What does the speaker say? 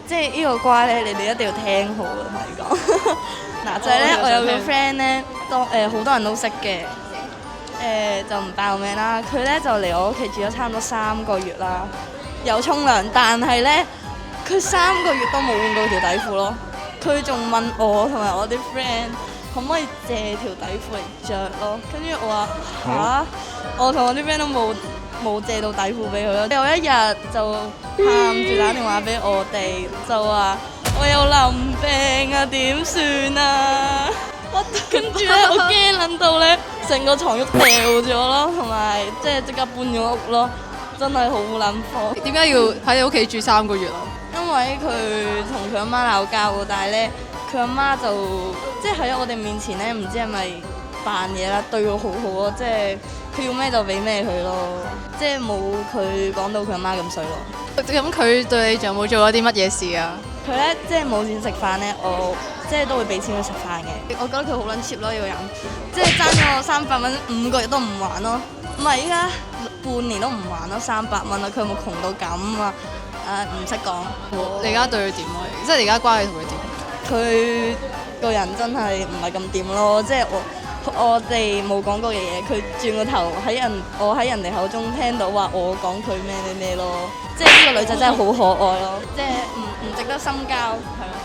即係呢個瓜咧，你哋一定要聽好啊！同你講，嗱就係咧，我有個 friend 咧，好多人都識嘅，就唔爆名啦。佢咧就嚟我屋企住咗差唔多3個月啦，有沖涼，但係咧佢3個月都冇換過條底褲咯。佢仲問我同埋我啲 friend 可唔可以借條底褲嚟着咯，跟住我話嚇，我同我啲 friend 都冇借到底褲俾佢咯。有一日就喊住打電話俾我哋，就話我有淋病啊，點算啊？跟住咧，我驚撚到咧，成個床褥掉咗咯，同埋即刻搬咗屋咯，真係好撚慌。點解要喺你屋企住3個月啊？因為佢同佢阿媽鬧交喎，但係咧佢阿媽就即係喺我哋面前咧，唔知係咪扮嘢啦，對我好好咯，即係佢要咩就俾咩佢咯，即係冇佢講到佢阿媽咁衰咯。咁佢對你仲有冇做咗啲乜嘢事啊？佢咧即係冇錢食飯咧，我即係都會俾錢佢食飯嘅。我覺得佢好撚 cheap 咯，呢個人，即係爭咗我300蚊，5個月都唔還咯。唔係依家半年都唔還咯，300蚊啊！佢有冇窮到咁啊？唔識講。你而家對佢點啊？即係你而家關係同佢點？佢個人真係唔係咁掂咯，即係我哋冇講過嘅嘢，佢轉個頭我喺人哋口中聽到話我講佢咩咯，即係呢個女仔真係好可愛咯，即係唔值得深交，係咯。